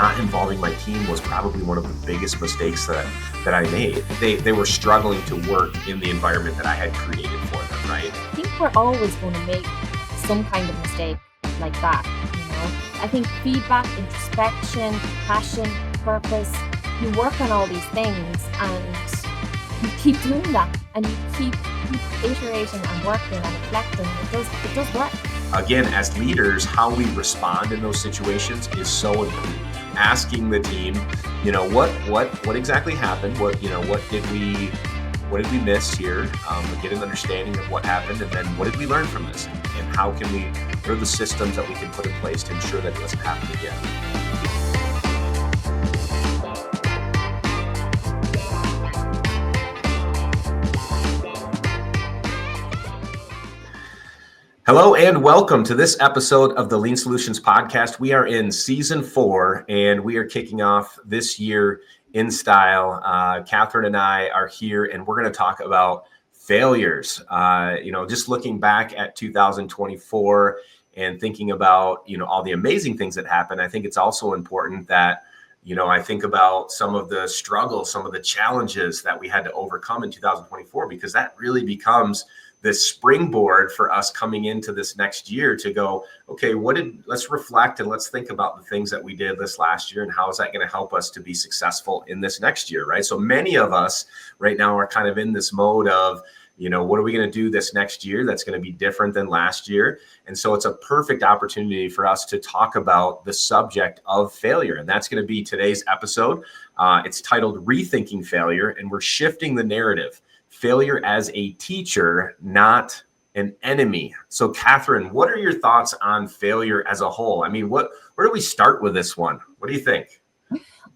not involving my team was probably one of the biggest mistakes that I made. They were struggling to work in the environment that I had created for them, right? I think we're always going to make some kind of mistake like that, I think feedback, introspection, passion, purpose, you work on all these things and you keep doing that and you keep iterating and working and reflecting. It does work. Again, as leaders, how we respond in those situations is so important. Asking the team, what exactly happened? What did we miss here? Get an understanding of what happened, and then what did we learn from this? And what are the systems that we can put in place to ensure that it doesn't happen again? Hello and welcome to this episode of the Lean Solutions Podcast. We are in season 4 and we are kicking off this year in style. Catherine and I are here and we're going to talk about failures. Just looking back at 2024 and thinking about, all the amazing things that happened. I think it's also important that, I think about some of the struggles, some of the challenges that we had to overcome in 2024, because that really becomes this springboard for us coming into this next year to go, okay, let's reflect and let's think about the things that we did this last year and how is that going to help us to be successful in this next year, right? So many of us right now are kind of in this mode of, what are we going to do this next year that's going to be different than last year? And so it's a perfect opportunity for us to talk about the subject of failure. And that's going to be today's episode. It's titled Rethinking Failure, and we're shifting the narrative. Failure as a teacher, not an enemy. So, Catherine, what are your thoughts on failure as a whole? I mean, where do we start with this one? What do you think?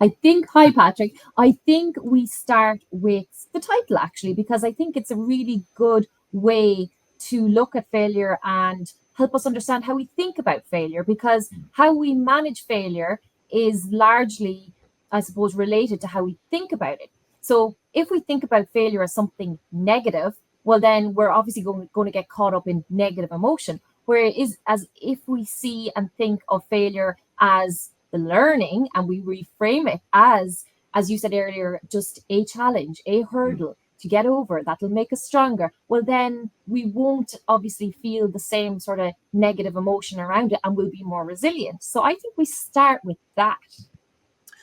Hi, Patrick. I think we start with the title, actually, because I think it's a really good way to look at failure and help us understand how we think about failure, because how we manage failure is largely, I suppose, related to how we think about it. So if we think about failure as something negative, well, then we're obviously going to get caught up in negative emotion. Whereas as if we see and think of failure as the learning and we reframe it as you said earlier, just a challenge, a hurdle to get over, that'll make us stronger. Well, then we won't obviously feel the same sort of negative emotion around it and we'll be more resilient. So I think we start with that.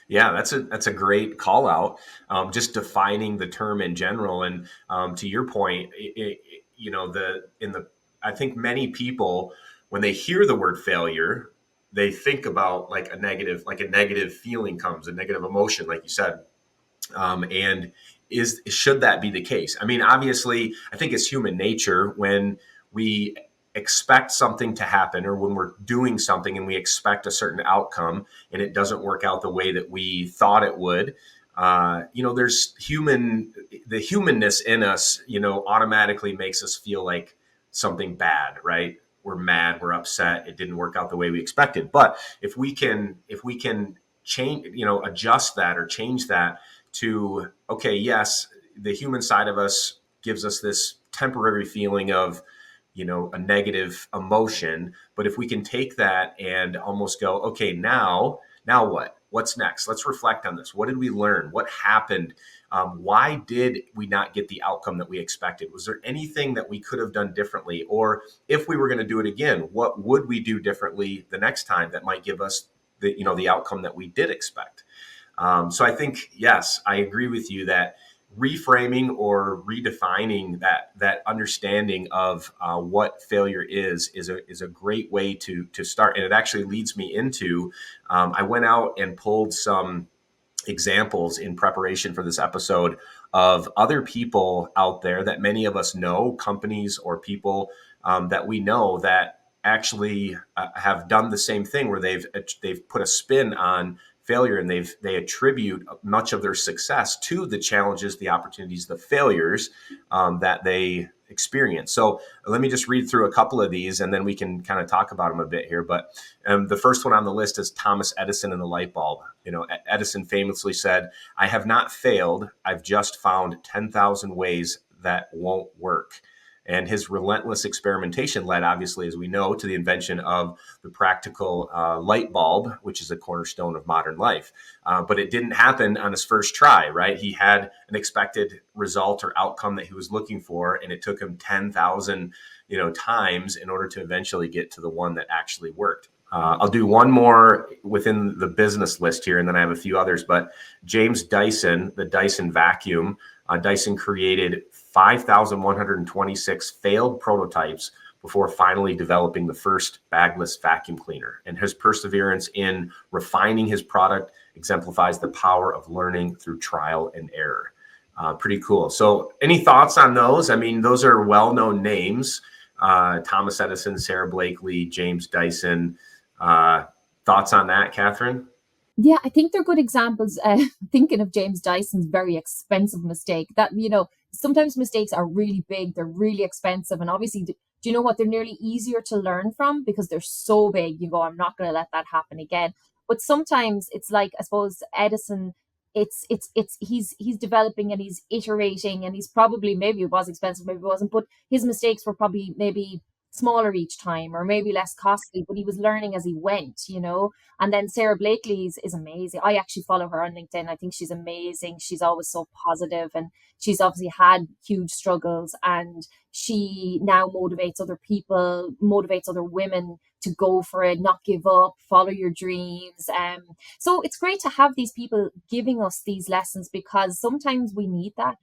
Yeah, that's a great call out. Just defining the term in general, and to your point, I think many people, when they hear the word failure, they think about like a negative feeling comes, a negative emotion, like you said. And should that be the case? I mean, obviously, I think it's human nature when we expect something to happen, or when we're doing something and we expect a certain outcome and it doesn't work out the way that we thought it would. There's the humanness in us, automatically makes us feel like something bad, right? We're mad, we're upset, it didn't work out the way we expected. But if we can change, adjust that or change that to, okay, yes, the human side of us gives us this temporary feeling of, a negative emotion. But if we can take that and almost go, okay, now what? What's next? Let's reflect on this. What did we learn? What happened? Why did we not get the outcome that we expected? Was there anything that we could have done differently? Or if we were going to do it again, what would we do differently the next time that might give us the outcome that we did expect? So I think, yes, I agree with you that reframing or redefining that understanding of what failure is a great way to start. And it actually leads me into, I went out and pulled some examples in preparation for this episode of other people out there that many of us know, companies or people that we know that actually have done the same thing, where they've put a spin on failure, and they attribute much of their success to the challenges, the opportunities, the failures that they experience. So let me just read through a couple of these, and then we can kind of talk about them a bit here. But the first one on the list is Thomas Edison and the light bulb. Edison famously said, "I have not failed. I've just found 10,000 ways that won't work." And his relentless experimentation led, obviously, as we know, to the invention of the practical light bulb, which is a cornerstone of modern life. But it didn't happen on his first try, right? He had an expected result or outcome that he was looking for, and it took him 10,000, times in order to eventually get to the one that actually worked. I'll do one more within the business list here, and then I have a few others. But James Dyson, the Dyson vacuum, Dyson created 5,126 failed prototypes before finally developing the first bagless vacuum cleaner. And his perseverance in refining his product exemplifies the power of learning through trial and error. Pretty cool. So any thoughts on those? I mean, those are well-known names. Thomas Edison, Sarah Blakely, James Dyson. Thoughts on that, Catherine? Yeah, I think they're good examples. Thinking of James Dyson's very expensive mistake, that, sometimes mistakes are really big, they're really expensive. And obviously, do you know what? They're nearly easier to learn from because they're so big. You go, I'm not going to let that happen again. But sometimes it's like, I suppose, Edison, he's developing and he's iterating, and he's probably, maybe it was expensive, maybe it wasn't, but his mistakes were probably maybe smaller each time or maybe less costly, but he was learning as he went. And then Sarah Blakely's is amazing. I actually follow her on LinkedIn. I think she's amazing. She's always so positive, and she's obviously had huge struggles, and she now motivates other people, motivates other women to go for it, not give up, follow your dreams. So it's great to have these people giving us these lessons, because sometimes we need that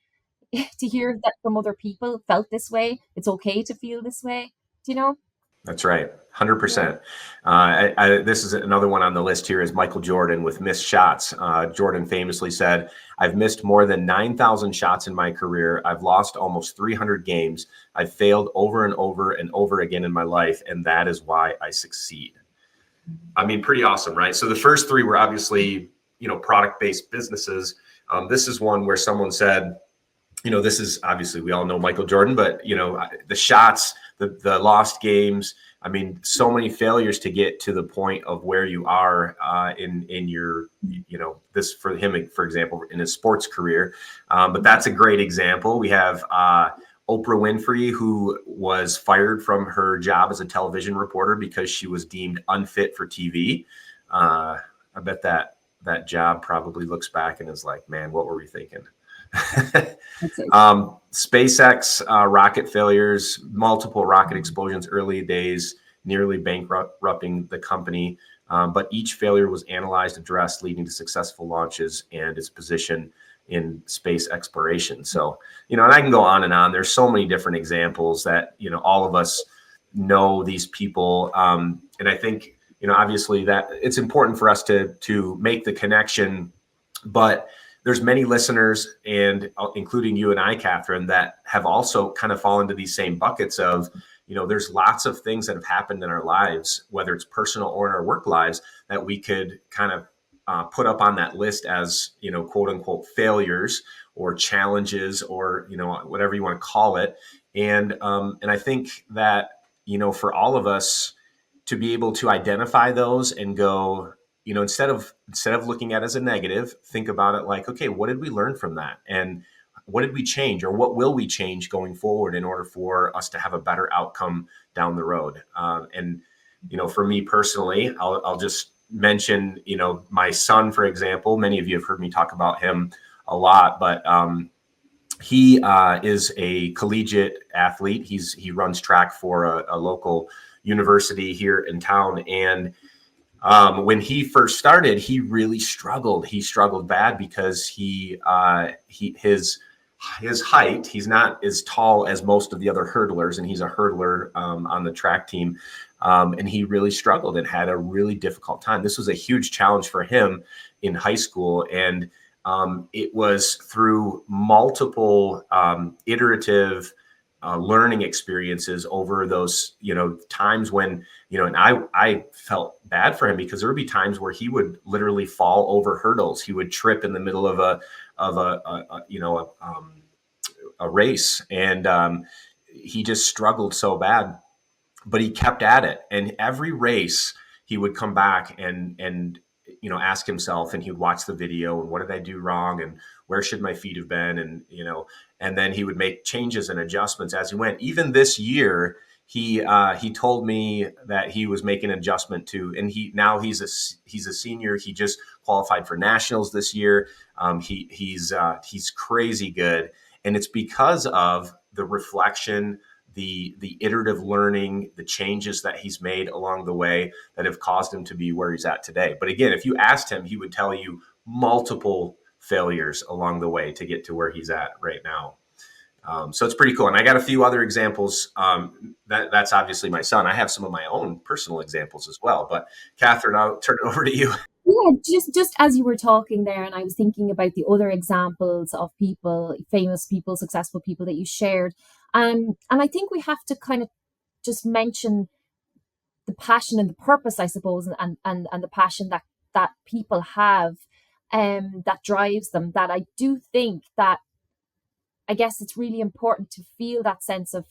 to hear that from other people felt this way. It's okay to feel this way, you know? That's right. Yeah. 100%. This is another one on the list here is Michael Jordan with missed shots. Jordan famously said, I've missed more than 9,000 shots in my career. I've lost almost 300 games. I've failed over and over and over again in my life, and that is why I succeed. I mean, pretty awesome, right? So the first three were obviously, product-based businesses. This is one where someone said, this is obviously, we all know Michael Jordan, but, the shots, the lost games, I mean, so many failures to get to the point of where you are in your, this for him, for example, in his sports career. But that's a great example. We have Oprah Winfrey, who was fired from her job as a television reporter because she was deemed unfit for TV. I bet that job probably looks back and is like, man, what were we thinking? SpaceX rocket failures, multiple rocket explosions, early days, nearly bankrupting the company. But each failure was analyzed, addressed, leading to successful launches and its position in space exploration. So, and I can go on and on. There's so many different examples that, all of us know these people. And I think, obviously that it's important for us to make the connection, but there's many listeners, and including you and I, Catherine, that have also kind of fallen into these same buckets of, there's lots of things that have happened in our lives, whether it's personal or in our work lives, that we could kind of put up on that list as, quote unquote, failures or challenges or, whatever you want to call it. And I think that, for all of us to be able to identify those and go, instead of looking at it as a negative, think about it like, okay, what did we learn from that? And what did we change, or what will we change going forward in order for us to have a better outcome down the road? And, for me personally, I'll just mention, my son, for example. Many of you have heard me talk about him a lot, but he is a collegiate athlete. He runs track for a local university here in town. And when he first started, he really struggled. He struggled bad because his height, he's not as tall as most of the other hurdlers, and he's a hurdler on the track team. And he really struggled and had a really difficult time. This was a huge challenge for him in high school. And it was through multiple iterative learning experiences over those, times when, and I felt bad for him because there would be times where he would literally fall over hurdles. He would trip in the middle of a race, and he just struggled so bad, but he kept at it. And every race he would come back and ask himself, and he would watch the video, and what did I do wrong, and where should my feet have been, and and then he would make changes and adjustments as he went. Even this year, he told me that he was making an adjustment to, and he's a senior. He just qualified for nationals this year. He's crazy good, and it's because of the reflection, the iterative learning, the changes that he's made along the way that have caused him to be where he's at today. But again, if you asked him, he would tell you multiple failures along the way to get to where he's at right now. So it's pretty cool. And I got a few other examples. That's obviously my son. I have some of my own personal examples as well. But Catherine, I'll turn it over to you. Yeah, just as you were talking there, and I was thinking about the other examples of people, famous people, successful people that you shared. And I think we have to kind of just mention the passion and the purpose, I suppose, and the passion that people have, that drives them. That I do think that, I guess it's really important to feel that sense of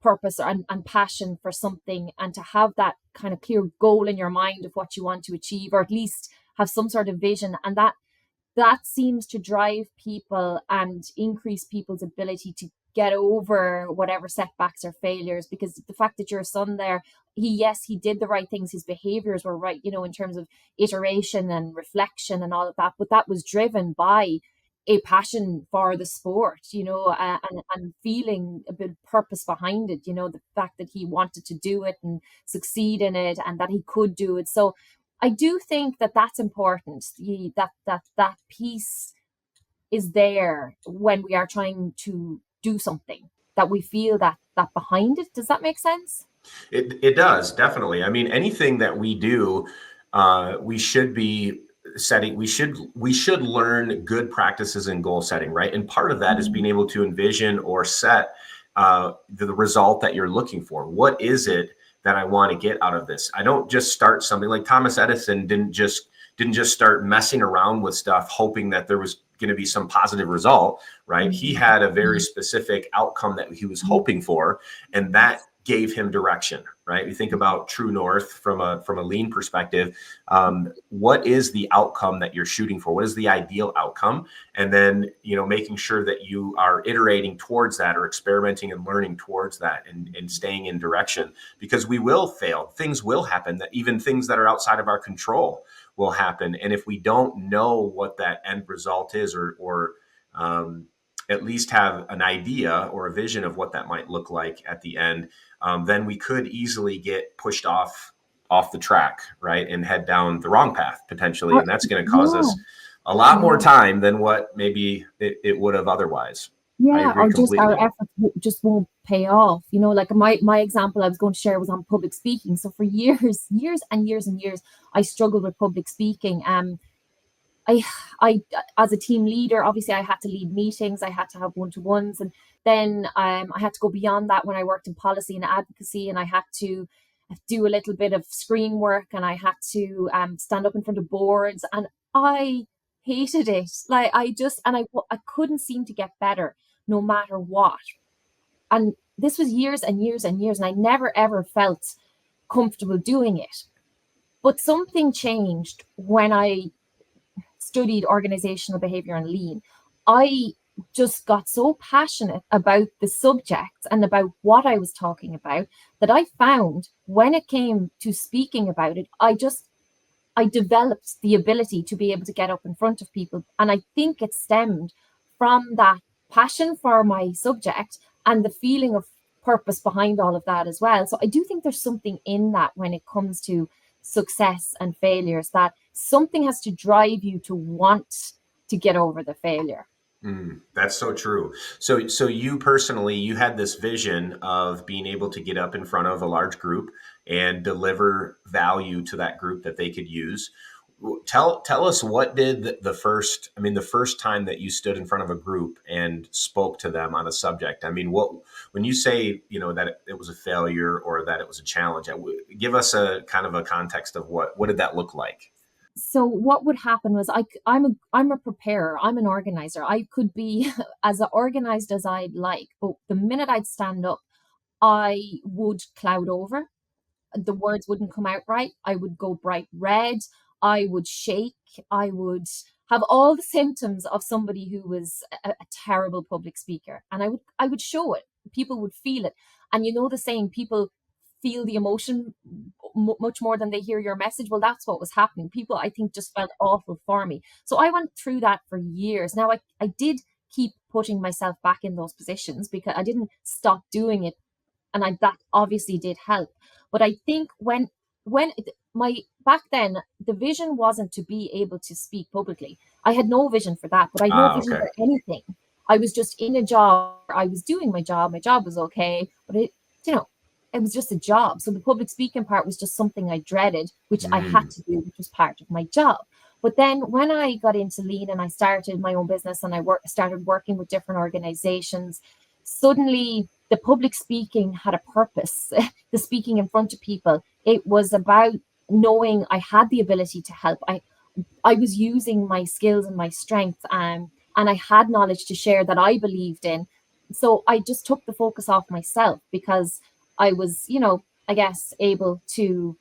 purpose and passion for something, and to have that kind of clear goal in your mind of what you want to achieve, or at least have some sort of vision. And that seems to drive people and increase people's ability to get over whatever setbacks or failures. Because the fact that your son there, he did the right things, his behaviors were right, in terms of iteration and reflection and all of that, but that was driven by a passion for the sport, and feeling a bit of purpose behind it, the fact that he wanted to do it and succeed in it, and that he could do it. So I do think that that's important. That piece is there when we are trying to do something, that we feel that behind it. Does that make sense? It does, definitely. I mean, anything that we do, we should be setting. We should learn good practices in goal setting, right? And part of that is being able to envision or set the result that you're looking for. What is it that I want to get out of this? I don't just start something. Like Thomas Edison didn't just start messing around with stuff hoping that there was going to be some positive result, right? He had a very specific outcome that he was hoping for, and that gave him direction, right? You think about true north from a lean perspective. What is the outcome that you're shooting for? What is the ideal outcome? And then, making sure that you are iterating towards that, or experimenting and learning towards that, and staying in direction, because we will fail. Things will happen, that even things that are outside of our control will happen. And if we don't know what that end result is, or at least have an idea or a vision of what that might look like at the end, then we could easily get pushed off the track, right, and head down the wrong path potentially, and that's going to cause us a lot more time than what maybe it would have otherwise. Yeah, or just our efforts just won't pay off. Like my example I was going to share was on public speaking. So for years and years and years, I struggled with public speaking. I as a team leader, obviously I had to lead meetings, I had to have one-to-ones, and then I had to go beyond that when I worked in policy and advocacy, and I had to do a little bit of screen work, and I had to stand up in front of boards, and I hated it. Like I couldn't seem to get better no matter what. And this was years and years and years, and I never ever felt comfortable doing it. But something changed when I studied organizational behavior and lean. I just got so passionate about the subject and about what I was talking about that I found when it came to speaking about it, I developed the ability to be able to get up in front of people. And I think it stemmed from that passion for my subject and the feeling of purpose behind all of that as well. So I do think there's something in that when it comes to success and failures, that something has to drive you to want to get over the failure. That's so true. So you personally, you had this vision of being able to get up in front of a large group and deliver value to that group that they could use. Tell us, what did the first time that you stood in front of a group and spoke to them on a subject? I mean, when you say, that it was a failure or that it was a challenge, give us a kind of a context of what did that look like? So what would happen was I'm a preparer, I'm an organizer. I could be as organized as I'd like, but the minute I'd stand up, I would cloud over. The words wouldn't come out right. I would go bright red. I would shake. I would have all the symptoms of somebody who was a terrible public speaker, and I would show it. People would feel it, and you know the saying, people feel the emotion much more than they hear your message. Well, that's what was happening. People, I think, just felt awful for me. So I went through that for years. Now I did keep putting myself back in those positions because I didn't stop doing it, and that obviously did help. But I think when my back then, the vision wasn't to be able to speak publicly. I had no vision for that, but I had no vision Okay. for anything. I was just in a job. I was doing my job. My job was okay, but you know, it was just a job. So the public speaking part was just something I dreaded, which I had Mm. to do, which was part of my job. But then when I got into lean and I started my own business and I started working with different organizations, suddenly the public speaking had a purpose. The speaking in front of people, it was about knowing I had the ability to help. I was using my skills and my strength, and I had knowledge to share that I believed in. So I just took the focus off myself because I was, I guess, able to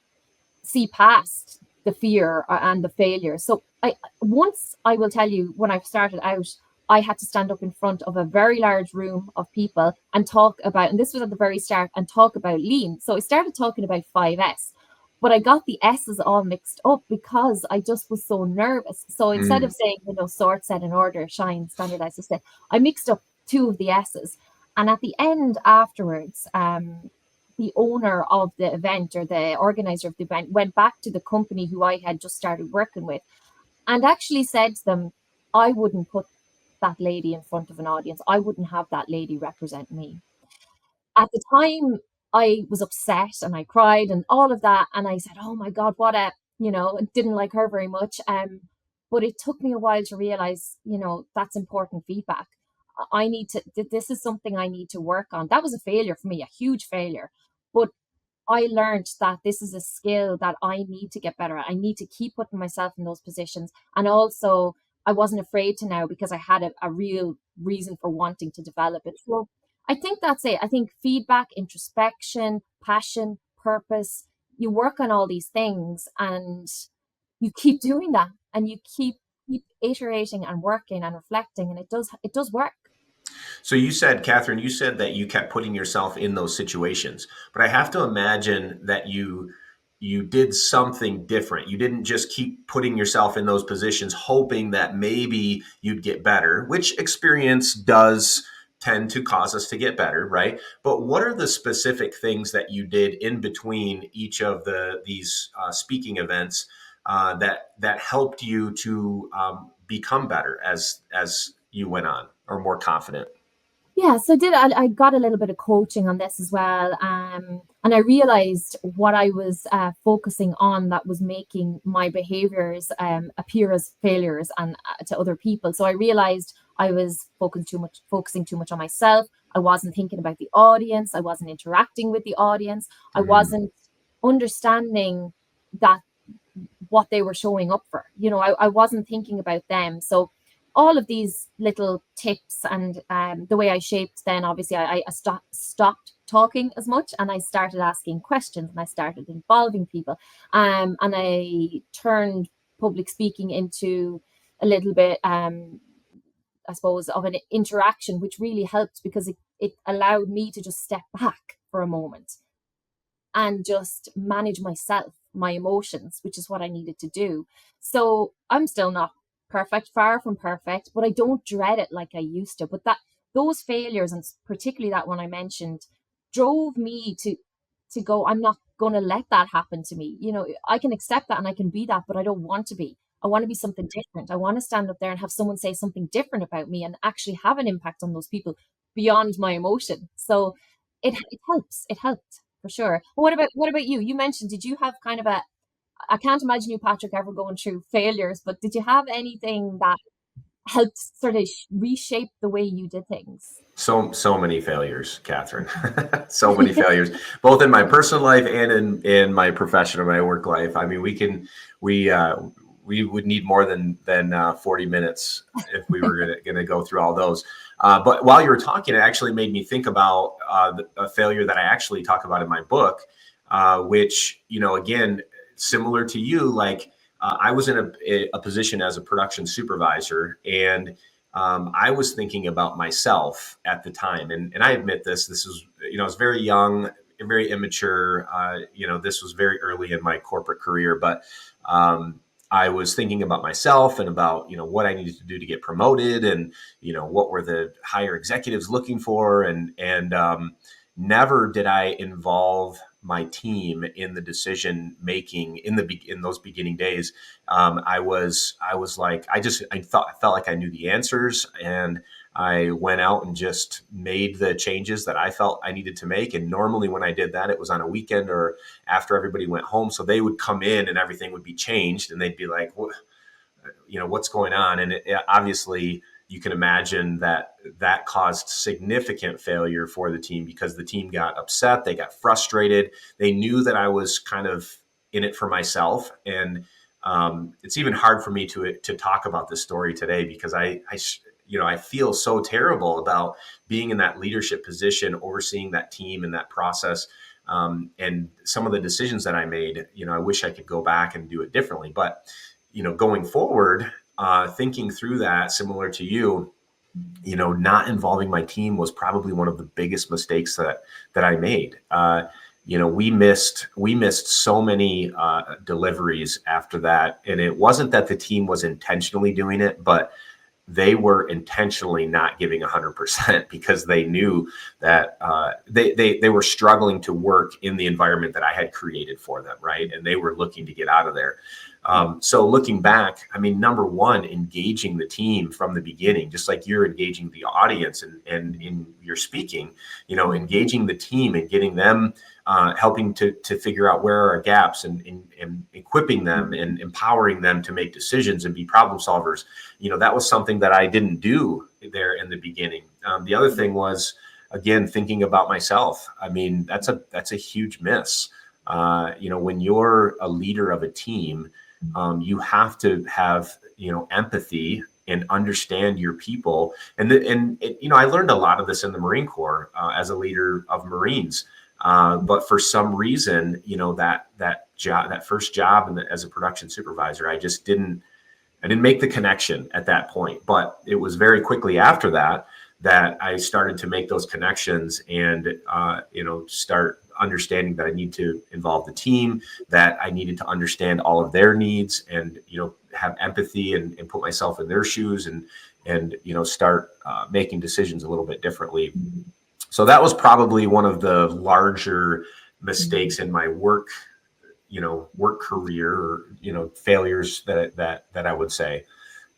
see past the fear and the failure. So I will tell you, when I started out, I had to stand up in front of a very large room of people and talk about, and this was at the very start, and talk about lean. So I started talking about 5S, but I got the S's all mixed up because I just was so nervous. So instead of Mm. saying, sort, set, and order, shine, standardize, sustain, I mixed up two of the S's. And at the end afterwards, the owner of the event, or the organizer of the event, went back to the company who I had just started working with and actually said to them, I wouldn't put that lady in front of an audience. I wouldn't have that lady represent me. At the time, I was upset and I cried and all of that. And I said, oh my God, I didn't like her very much. But it took me a while to realize, that's important feedback. I need to, this is something I need to work on. That was a failure for me, a huge failure. But I learned that this is a skill that I need to get better at. I need to keep putting myself in those positions. And also, I wasn't afraid to now because I had a real reason for wanting to develop it. So I think that's it. I think feedback, introspection, passion, purpose, you work on all these things and you keep doing that and you keep iterating and working and reflecting, and it does work. So you said, Catherine, you said that you kept putting yourself in those situations, but I have to imagine that you did something different. You didn't just keep putting yourself in those positions hoping that maybe you'd get better, which experience does tend to cause us to get better, right? But what are the specific things that you did in between each of these speaking events that helped you to become better as you went on, or more confident? Yeah, so I got a little bit of coaching on this as well, and I realized what I was focusing on that was making my behaviors appear as failures and to other people. So I realized I was focusing too much on myself. I wasn't thinking about the audience. I wasn't interacting with the audience. I Mm. wasn't understanding that what they were showing up for. I wasn't thinking about them. So all of these little tips and the way I shaped, then obviously I stopped talking as much and I started asking questions and I started involving people. And I turned public speaking into a little bit, I suppose, of an interaction, which really helped because it allowed me to just step back for a moment and just manage myself, my emotions, which is what I needed to do. So I'm still not perfect, far from perfect, but I don't dread it like I used to. But those failures, and particularly that one I mentioned, drove me to go, I'm not going to let that happen to me. I can accept that and I can be that, but I don't want to be. I want to be something different. I want to stand up there and have someone say something different about me and actually have an impact on those people beyond my emotion. So it helps. It helped for sure. But what about you? You mentioned, did you have kind of I can't imagine you, Patrick, ever going through failures, but did you have anything that helped sort of reshape the way you did things? So many failures, Catherine. So many failures, both in my personal life and in my professional, my work life. I mean, we we would need more than 40 minutes if we were gonna go through all those. But while you were talking, it actually made me think about a failure that I actually talk about in my book, which, again, similar to you, like I was in a position as a production supervisor, and I was thinking about myself at the time. And I admit this. This was, I was very young, very immature. This was very early in my corporate career, but I was thinking about myself and about, what I needed to do to get promoted, and, what were the higher executives looking for, and never did I involve my team in the decision making in those beginning days. I was like, I felt like I knew the answers, and I went out and just made the changes that I felt I needed to make. And normally when I did that, it was on a weekend or after everybody went home. So they would come in and everything would be changed, and they'd be like, what's going on? And obviously you can imagine that caused significant failure for the team, because the team got upset, they got frustrated, they knew that I was kind of in it for myself. And it's even hard for me to talk about this story today, because I feel so terrible about being in that leadership position, overseeing that team and that process. And some of the decisions that I made, I wish I could go back and do it differently. But going forward, thinking through that, similar to you, not involving my team was probably one of the biggest mistakes that I made. We missed so many deliveries after that, and it wasn't that the team was intentionally doing it, but they were intentionally not giving 100%, because they knew that they were struggling to work in the environment that I had created for them, right? And they were looking to get out of there. So looking back, I mean, number one, engaging the team from the beginning, just like you're engaging the audience and in your speaking, engaging the team and getting them, helping to figure out where are gaps, and equipping them and empowering them to make decisions and be problem solvers. That was something that I didn't do there in the beginning. The other thing was, again, thinking about myself. I mean, that's a huge miss. When you're a leader of a team, you have to have, empathy and understand your people. And I learned a lot of this in the Marine Corps as a leader of Marines. But for some reason, that first job as a production supervisor, I didn't make the connection at that point. But it was very quickly after that I started to make those connections, and start understanding that I need to involve the team, that I needed to understand all of their needs, and have empathy and put myself in their shoes, and start making decisions a little bit differently. So that was probably one of the larger mistakes in my work career, or failures that I would say.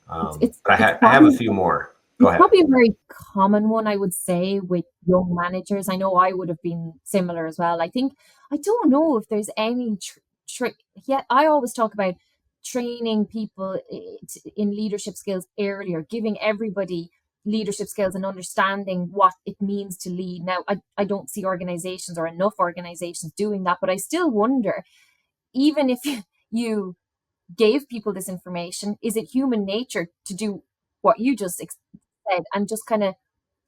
But I have a few more. Go It's ahead. probably a very common one, I would say, with young managers. I know I would have been similar as well. I don't know if there's any yet. I always talk about training people in leadership skills earlier, giving everybody leadership skills and understanding what it means to lead. Now, I don't see organizations, or enough organizations, doing that, but I still wonder, even if you gave people this information, is it human nature to do what you just said, and just kind of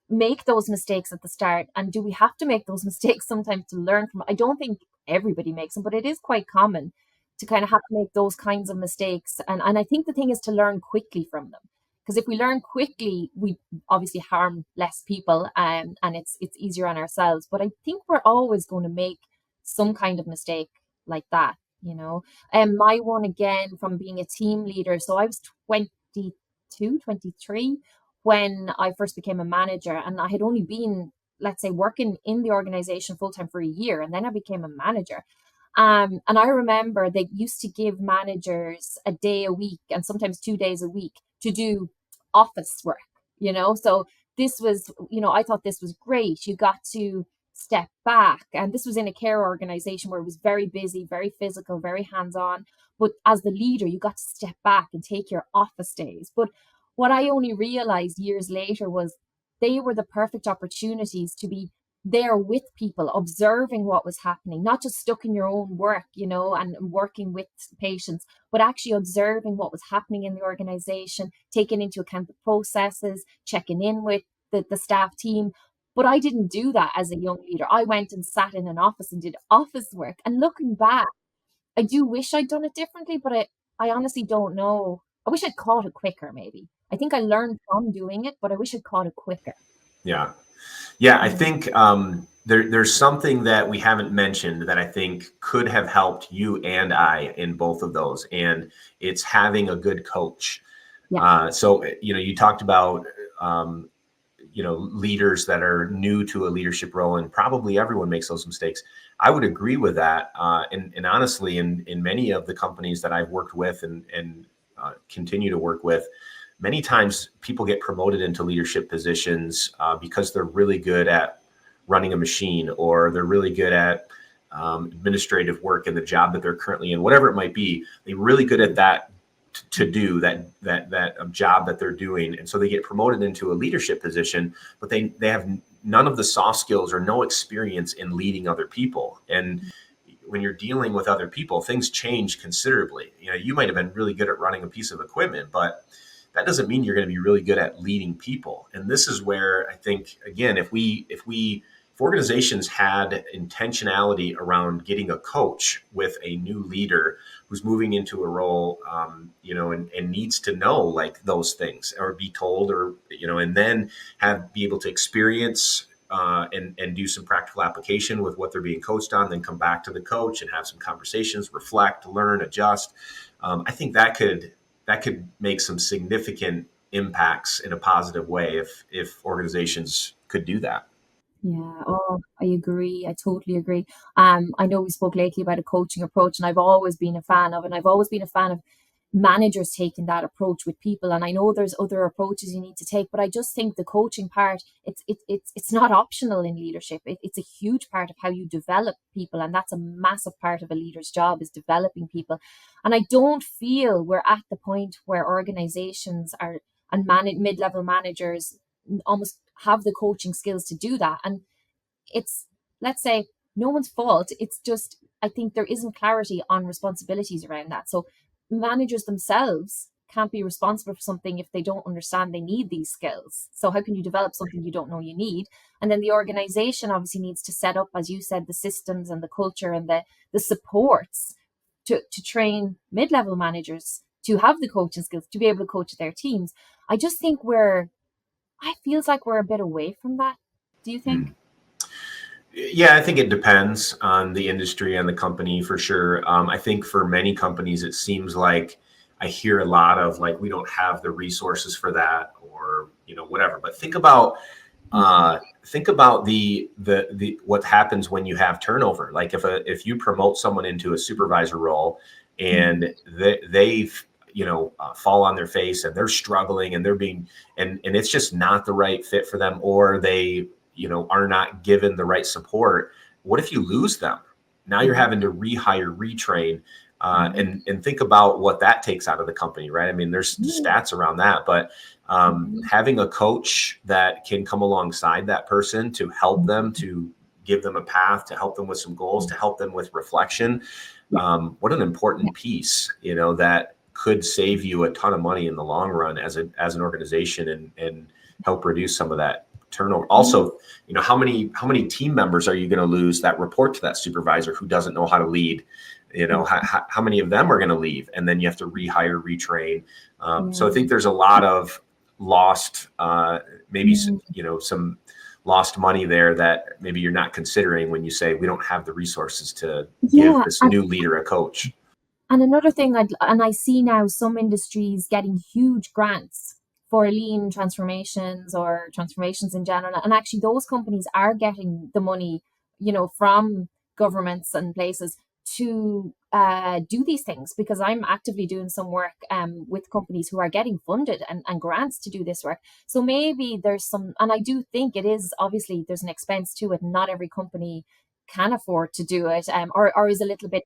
make those mistakes at the start? And do we have to make those mistakes sometimes to learn from? I don't think everybody makes them, but it is quite common to kind of have to make those kinds of mistakes. And I think the thing is to learn quickly from them. Because if we learn quickly, we obviously harm less people, and it's easier on ourselves. But I think we're always going to make some kind of mistake like that. And my one, again, from being a team leader. So I was 22, 23 when I first became a manager, and I had only been, let's say, working in the organization full time for a year, and then I became a manager. And I remember they used to give managers a day a week, and sometimes 2 days a week, to do office work. So this was, I thought this was great. You got to step back, and this was in a care organization where it was very busy, very physical, very hands on. But as the leader, you got to step back and take your office days. But what I only realized years later was they were the perfect opportunities to be there with people, observing what was happening, not just stuck in your own work, and working with patients, but actually observing what was happening in the organization, taking into account the processes, checking in with the staff team. But I didn't do that as a young leader. I went and sat in an office and did office work. And looking back, I do wish I'd done it differently, but I honestly don't know. I wish I'd caught it quicker, maybe. I think I learned from doing it, but I wish I'd caught it quicker. Yeah. Yeah, I Mm. think there's something that we haven't mentioned that I think could have helped you and I in both of those, and it's having a good coach. Yeah. So, you talked about, um, leaders that are new to a leadership role, and probably everyone makes those mistakes. I would agree with that. And honestly, in many of the companies that I've worked with and continue to work with, many times people get promoted into leadership positions because they're really good at running a machine, or they're really good at administrative work in the job that they're currently in, whatever it might be. They're really good at that, to do that job that they're doing, and so they get promoted into a leadership position, but they have none of the soft skills or no experience in leading other people. And when you're dealing with other people, things change considerably. You might have been really good at running a piece of equipment, but that doesn't mean you're going to be really good at leading people. And this is where I think, again, if organizations had intentionality around getting a coach with a new leader who's moving into a role, and needs to know like those things, or be told, or and then be able to experience and do some practical application with what they're being coached on, then come back to the coach and have some conversations, reflect, learn, adjust. I think that could make some significant impacts in a positive way if organizations could do that. Yeah, oh, I agree. I totally agree. I know we spoke lately about a coaching approach, and I've always been a fan of, and I've always been a fan of managers taking that approach with people. And I know there's other approaches you need to take, but I just think the coaching part, it's not optional in leadership. It's a huge part of how you develop people, and that's a massive part of a leader's job, is developing people. And I don't feel we're at the point where organizations are, and mid-level managers almost have the coaching skills to do that. And it's, let's say, no one's fault. It's just, I think there isn't clarity on responsibilities around that. So managers themselves can't be responsible for something if they don't understand they need these skills. So how can you develop something you don't know you need? And then the organization obviously needs to set up, as you said, the systems and the culture and the supports to train mid-level managers to have the coaching skills to be able to coach their teams. I just think I feels like we're a bit away from that. Do you think? Mm. Yeah, I think it depends on the industry and the company for sure. I think for many companies, it seems like I hear a lot of like, we don't have the resources for that, or whatever. But think about the what happens when you have turnover. Like if you promote someone into a supervisor role, and they've fall on their face, and they're struggling, and they're being and it's just not the right fit for them, or they are not given the right support. What if you lose them? Now you're having to rehire, retrain, and think about what that takes out of the company, right? I mean, there's stats around that, but having a coach that can come alongside that person to help them, to give them a path, to help them with some goals, to help them with reflection. What an important piece, that could save you a ton of money in the long run as an organization, and help reduce some of that turnover. Also, how many team members are you going to lose that report to that supervisor who doesn't know how to lead? How many of them are going to leave, and then you have to rehire, retrain. So I think there's a lot of lost, maybe some lost money there that maybe you're not considering when you say we don't have the resources to give Yeah. this new leader a coach. And another thing, I see now some industries getting huge grants for lean transformations or transformations in general. And actually, those companies are getting the money, from governments and places to do these things, because I'm actively doing some work with companies who are getting funded and grants to do this work. So maybe there's some, and I do think it is, obviously, there's an expense to it. Not every company can afford to do it, or is a little bit,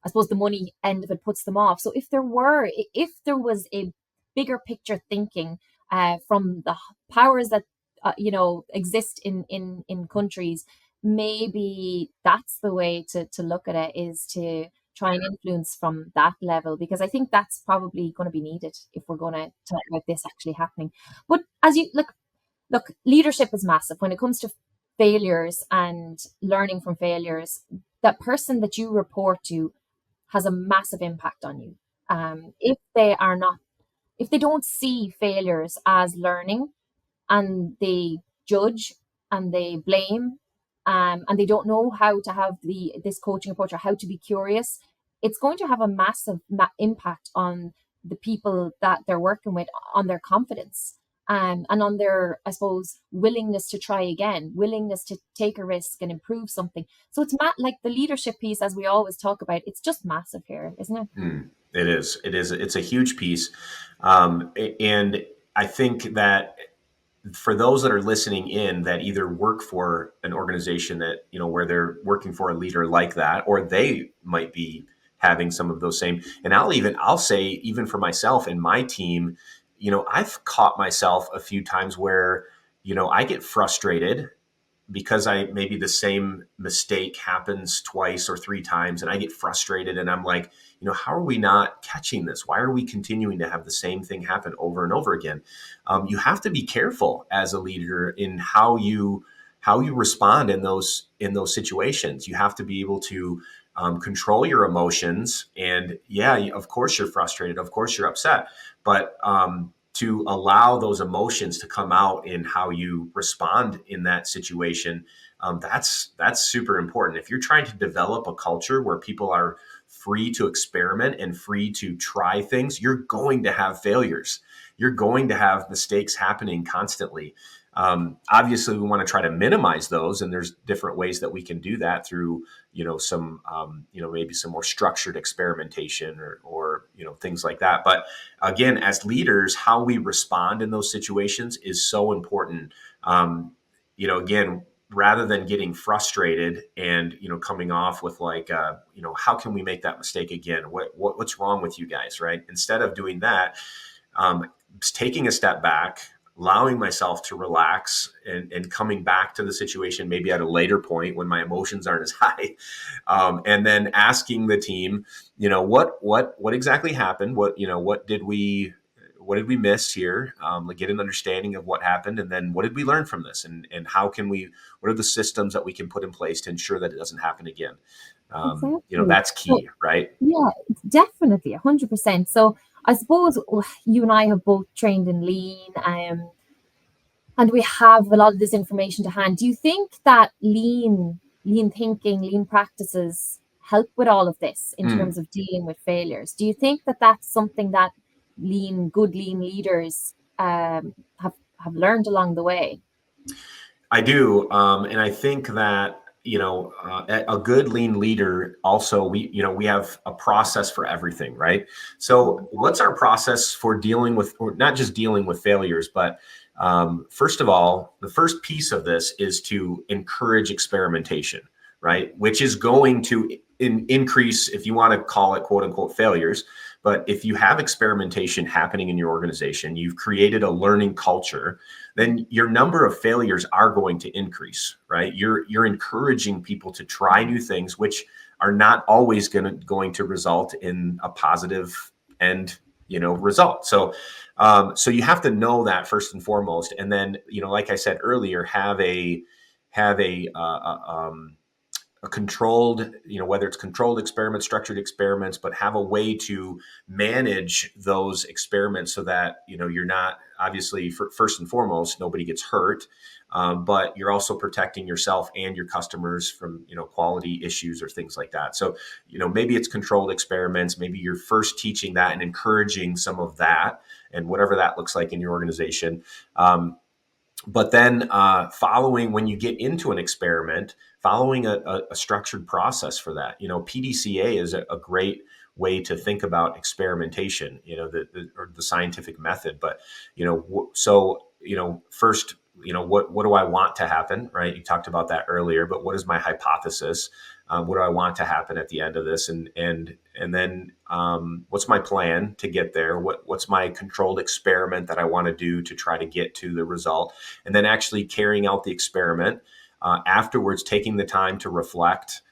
I suppose, the money end of it puts them off. So if there was a bigger picture thinking from the powers that exist in countries, maybe that's the way to look at it, is to try and influence from that level, because I think that's probably going to be needed if we're going to talk about this actually happening. But as you look, leadership is massive when it comes to failures and learning from failures. That person that you report to has a massive impact on you. If they are not, if they don't see failures as learning, and they judge and they blame, and they don't know how to have this coaching approach or how to be curious, it's going to have a massive impact on the people that they're working with, on their confidence, and on their, I suppose, willingness to try again, willingness to take a risk and improve something. So it's like the leadership piece, as we always talk about, it's just massive here, isn't it? It is. It is. It's a huge piece. And I think that for those that are listening in that either work for an organization that, where they're working for a leader like that, or they might be having some of those same, and I'll say, even for myself and my team, I've caught myself a few times where, I get frustrated because maybe the same mistake happens twice or three times, and I get frustrated, and I'm like, how are we not catching this? Why are we continuing to have the same thing happen over and over again? You have to be careful as a leader in how you respond in those situations. You have to be able to control your emotions, and yeah, of course you're frustrated, of course you're upset, but to allow those emotions to come out in how you respond in that situation, that's super important. If you're trying to develop a culture where people are free to experiment and free to try things, you're going to have failures. You're going to have mistakes happening constantly. Obviously, we want to try to minimize those, and there's different ways that we can do that through, some, maybe some more structured experimentation or things like that. But again, as leaders, how we respond in those situations is so important. Again, rather than getting frustrated and coming off with like, how can we make that mistake again? What's wrong with you guys, right? Instead of doing that, taking a step back, allowing myself to relax, and coming back to the situation maybe at a later point when my emotions aren't as high, and then asking the team, what exactly happened, what did we miss here, like get an understanding of what happened, and then what did we learn from this, and what are the systems that we can put in place to ensure that it doesn't happen again. Exactly. That's So key, right? yeah, it's definitely 100%. So I suppose you and I have both trained in lean, and we have a lot of this information to hand. Do you think that lean thinking, lean practices help with all of this in Mm. terms of dealing with failures? Do you think that that's something that good lean leaders have learned along the way? I do, and I think that a good lean leader also, we have a process for everything, right? So what's our process for dealing with, or not just dealing with failures, but first of all, the first piece of this is to encourage experimentation, right? Which is going to increase, if you want to call it quote unquote failures. But if you have experimentation happening in your organization, you've created a learning culture, then your number of failures are going to increase, right? You're encouraging people to try new things, which are not always going to result in a positive end, result. So you have to know that first and foremost, and then like I said earlier, have a controlled, whether it's controlled experiments, structured experiments, but have a way to manage those experiments so that, you're not, obviously, first and foremost, nobody gets hurt, but you're also protecting yourself and your customers from, quality issues or things like that. So, maybe it's controlled experiments. Maybe you're first teaching that and encouraging some of that, and whatever that looks like in your organization. But then following, when you get into an experiment, following a structured process for that. PDCA is a great way to think about experimentation, or the scientific method. But, first, what do I want to happen, right? You talked about that earlier, but what is my hypothesis? What do I want to happen at the end of this? And then what's my plan to get there? What's my controlled experiment that I want to do to try to get to the result? And then actually carrying out the experiment. Afterwards, taking the time to reflect,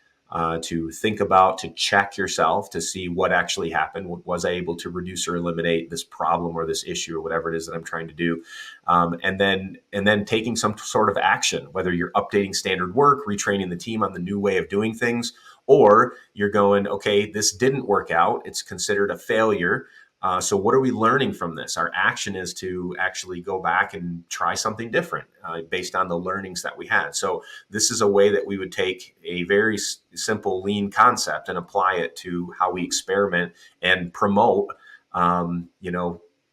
to think about, to check yourself to see what actually happened. Was I able to reduce or eliminate this problem or this issue or whatever it is that I'm trying to do? And then taking some sort of action, whether you're updating standard work, retraining the team on the new way of doing things, Or you're going, okay, this didn't work out. It's considered a failure. So what are we learning from this? Our action is to actually go back and try something different based on the learnings that we had. So this is a way that we would take a very simple lean concept and apply it to how we experiment and promote,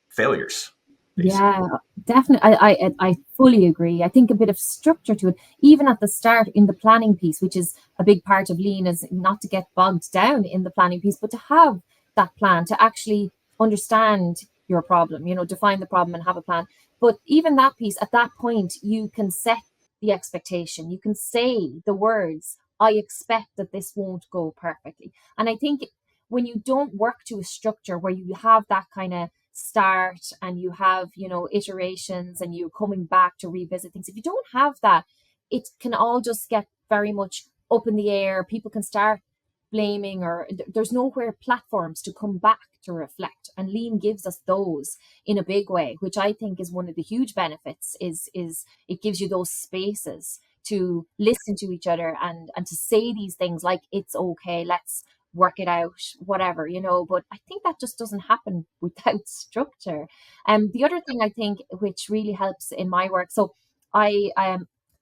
failures, Yeah, basically. definitely. I fully agree. I think a bit of structure to it, even at the start in the planning piece, which is a big part of lean, is not to get bogged down in the planning piece, but to have that plan, to actually understand your problem, define the problem and have a plan. But even that piece, at that point, you can set the expectation. You can say the words, I expect that this won't go perfectly. And I think when you don't work to a structure where you have that kind of start and you have iterations and you're coming back to revisit things, if you don't have that, it can all just get very much up in the air. People can start blaming, or there's nowhere platforms to come back to reflect, and lean gives us those in a big way, which I think is one of the huge benefits. Is it gives you those spaces to listen to each other and to say these things like, it's okay, let's work it out, whatever, but I think that just doesn't happen without structure. The other thing I think which really helps in my work, so I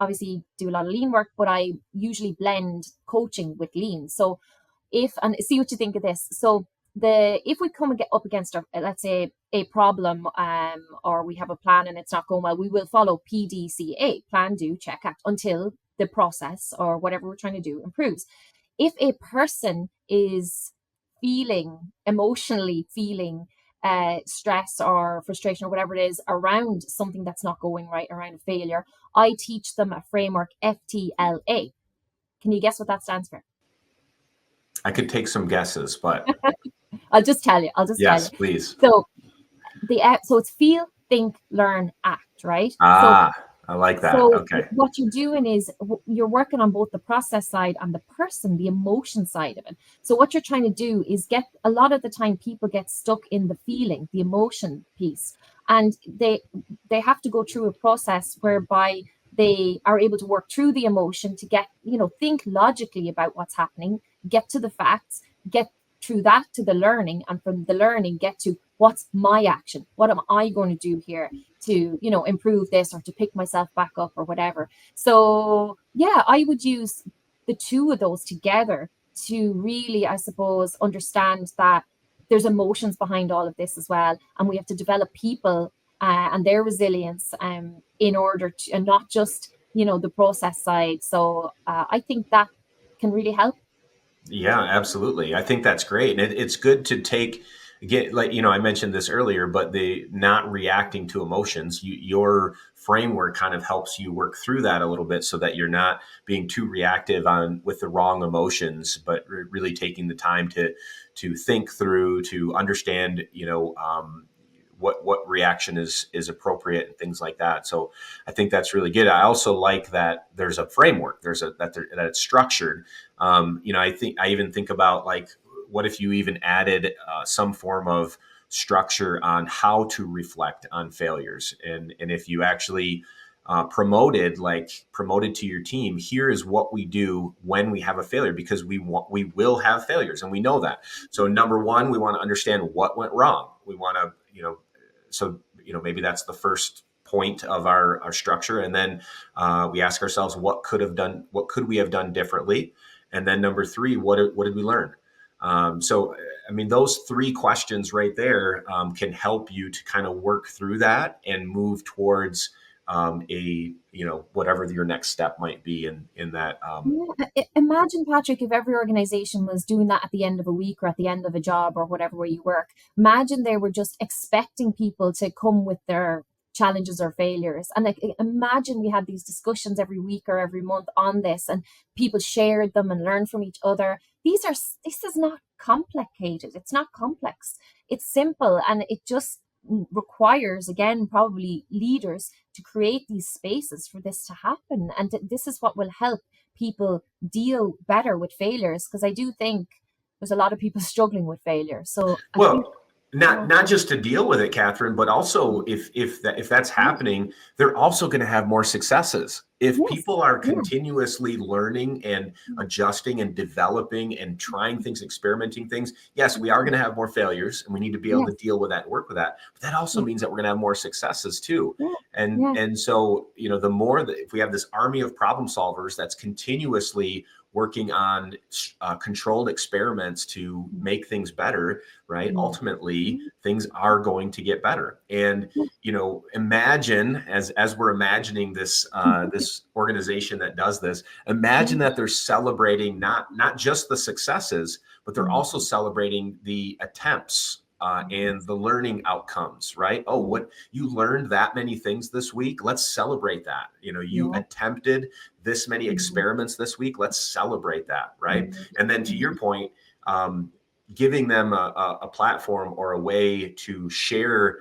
obviously do a lot of lean work, but I usually blend coaching with lean. So if, and see what you think of this, so the if we come and get up against let's say a problem, or we have a plan and it's not going well, we will follow PDCA, plan, do, check, act, until the process or whatever we're trying to do improves. If a person is emotionally feeling stress or frustration or whatever it is around something that's not going right, around a failure, I teach them a framework, FTLA. Can you guess what that stands for? I could take some guesses, but I'll just tell you. I'll just tell you. yes, please. So so it's feel, think, learn, act, right? So Ah, I like that. So Okay. what you're doing is you're working on both the process side and the person, the emotion side of it. So what you're trying to do is get, a lot of the time people get stuck in the feeling, the emotion piece, and they have to go through a process whereby they are able to work through the emotion to get, think logically about what's happening, get to the facts, get through that to the learning, and from the learning get to what's my action, what am I going to do here to improve this or to pick myself back up or whatever. So yeah, I would use the two of those together to really, I suppose, understand that there's emotions behind all of this as well, and we have to develop people and their resilience in order to, and not just the process side. So I think that can really help. Yeah, absolutely. I think that's great. And it's good to take, again, like, I mentioned this earlier, but the not reacting to emotions, your framework kind of helps you work through that a little bit so that you're not being too reactive on with the wrong emotions, but really taking the time to think through, to understand, what reaction is appropriate and things like that. So I think that's really good. I also like that there's a framework. That it's structured. I even think about, like, what if you even added some form of structure on how to reflect on failures, and if you actually promoted to your team, here is what we do when we have a failure, because we will have failures and we know that. So number one, we want to understand what went wrong. We want to, so maybe that's the first point of our structure, and then we ask ourselves, what could we have done differently, and then number three, what did we learn? So I mean, those three questions right there can help you to kind of work through that and move towards whatever your next step might be in that. Yeah, imagine, Patrick, if every organization was doing that at the end of a week or at the end of a job or whatever where you work. Imagine they were just expecting people to come with their challenges or failures. And like, imagine we had these discussions every week or every month on this, and people shared them and learned from each other. This is not complicated. It's not complex. It's simple, and it just requires, again, probably leaders to create these spaces for this to happen. And this is what will help people deal better with failures, because I do think there's a lot of people struggling with failure. So I think, Well, not just to deal with it, Catherine, but also if that's happening, they're also going to have more successes. If Yes. people are Yeah. continuously learning and adjusting and developing and trying things, experimenting things, yes, we are going to have more failures, and we need to be able to Yes. deal with that and work with that. But that also Yeah. means that we're going to have more successes too. Yeah. And Yeah. and so, the more that if we have this army of problem solvers that's continuously working on controlled experiments to make things better, right? Ultimately, things are going to get better. And imagine as we're imagining this this organization that does this, imagine that they're celebrating not just the successes, but they're also celebrating the attempts and the learning outcomes, right? Oh, what you learned that many things this week. Let's celebrate that. You Yeah. attempted this many experiments this week. Let's celebrate that, right? And then to your point, giving them a platform or a way to share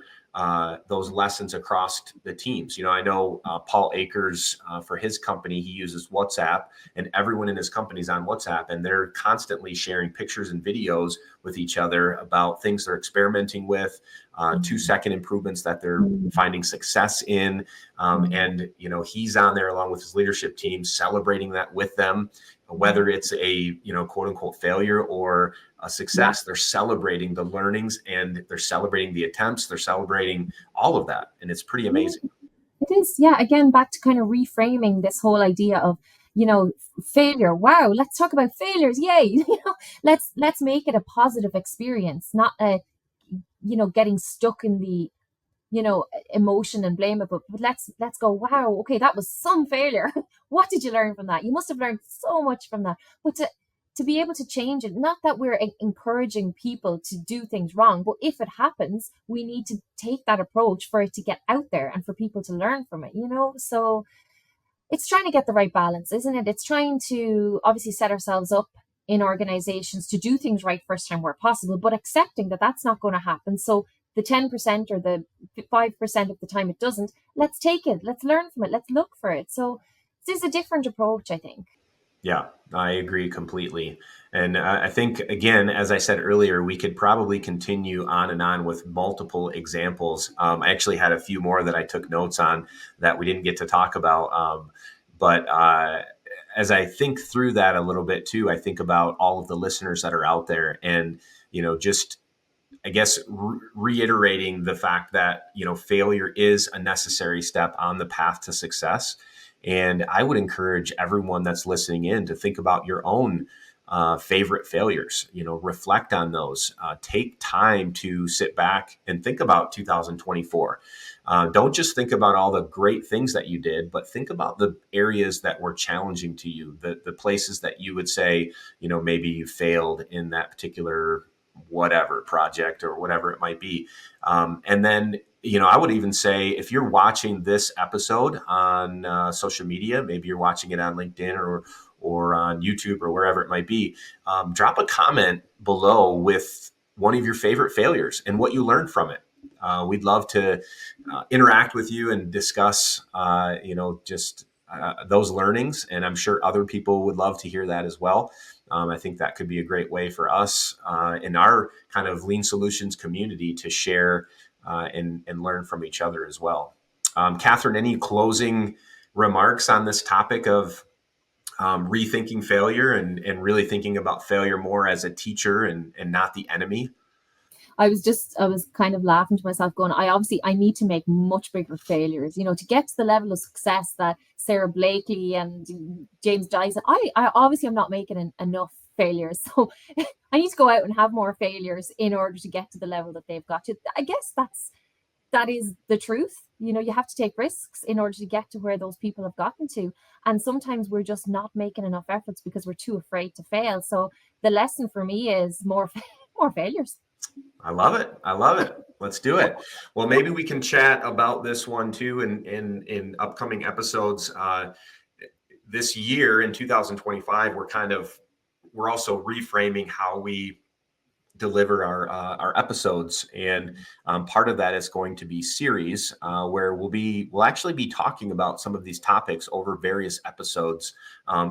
those lessons across the teams. I know Paul Akers, for his company, he uses WhatsApp, and everyone in his company is on WhatsApp, and they're constantly sharing pictures and videos with each other about things they're experimenting with, 2-second improvements that they're finding success in. And he's on there along with his leadership team, celebrating that with them, whether it's a quote unquote failure or a success. They're celebrating the learnings, and they're celebrating the attempts. They're celebrating all of that, and it's pretty amazing. It is. Yeah. Again, back to kind of reframing this whole idea of, failure. Wow. Let's talk about failures. Yay. Let's make it a positive experience, not a, getting stuck in the, emotion and blame it, but let's go, wow, okay, that was some failure. What did you learn from that? You must have learned so much from that. But to be able to change it, not that we're encouraging people to do things wrong, but if it happens, we need to take that approach for it to get out there and for people to learn from it, so it's trying to get the right balance, isn't it? It's trying to obviously set ourselves up in organizations to do things right first time where possible, but accepting that that's not going to happen. So the 10% or the 5% of the time it doesn't, let's take it, let's learn from it, let's look for it. So this is a different approach, I think. Yeah, I agree completely. And I think, again, as I said earlier, we could probably continue on and on with multiple examples. I actually had a few more that I took notes on that we didn't get to talk about. But as I think through that a little bit too, I think about all of the listeners that are out there, and, just, I guess, reiterating the fact that, failure is a necessary step on the path to success. And I would encourage everyone that's listening in to think about your own favorite failures, reflect on those, take time to sit back and think about 2024. Don't just think about all the great things that you did, but think about the areas that were challenging to you, the places that you would say, maybe you failed in that particular whatever project or whatever it might be. And then, I would even say, if you're watching this episode on social media, maybe you're watching it on LinkedIn or on YouTube or wherever it might be, drop a comment below with one of your favorite failures and what you learned from it. We'd love to interact with you and discuss, just those learnings. And I'm sure other people would love to hear that as well. I think that could be a great way for us in our kind of Lean Solutions community to share and learn from each other as well. Catherine, any closing remarks on this topic of rethinking failure and really thinking about failure more as a teacher and not the enemy? I was kind of laughing to myself going, I need to make much bigger failures, to get to the level of success that Sarah Blakely and James Dyson. I obviously am not making enough failures. So I need to go out and have more failures in order to get to the level that they've got to. I guess that is the truth. You have to take risks in order to get to where those people have gotten to. And sometimes we're just not making enough efforts because we're too afraid to fail. So the lesson for me is more failures. I love it. I love it. Let's do it. Well, maybe we can chat about this one too in upcoming episodes. This year in 2025, we're also reframing how we deliver our episodes, and part of that is going to be series where we'll actually be talking about some of these topics over various episodes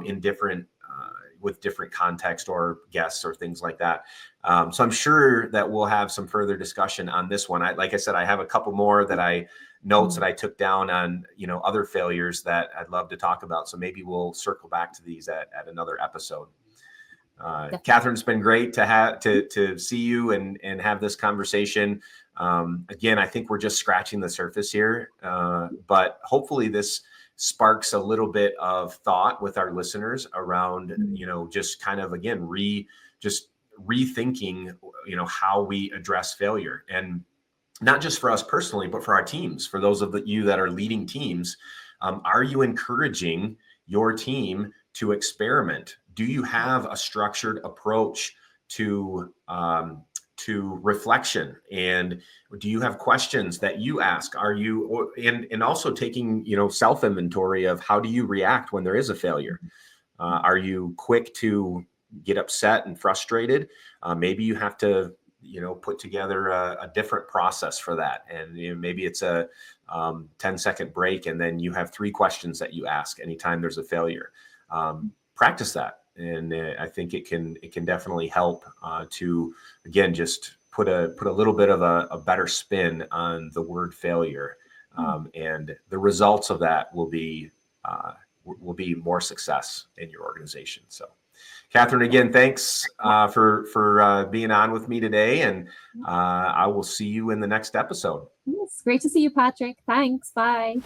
in different with different context or guests or things like that. So I'm sure that we'll have some further discussion on this one. Like I said, I have a couple more notes that I took down on, other failures that I'd love to talk about. So maybe we'll circle back to these at another episode. Catherine, it's been great to see you and have this conversation. Again, I think we're just scratching the surface here, but hopefully this sparks a little bit of thought with our listeners around, just kind of, again, rethinking, how we address failure, and not just for us personally, but for our teams. For those of you that are leading teams, are you encouraging your team to experiment? Do you have a structured approach to reflection? And do you have questions that you ask? Are you, and also taking, self inventory of how do you react when there is a failure? Are you quick to get upset and frustrated? Maybe you have to, put together a different process for that. And maybe it's a 10-second break, and then you have 3 questions that you ask anytime there's a failure. Practice that. And I think it can definitely help to, again, just put a little bit of a better spin on the word failure. And the results of that will be more success in your organization. So, Catherine, again, thanks for being on with me today, and I will see you in the next episode. Yes, great to see you, Patrick. Thanks. Bye.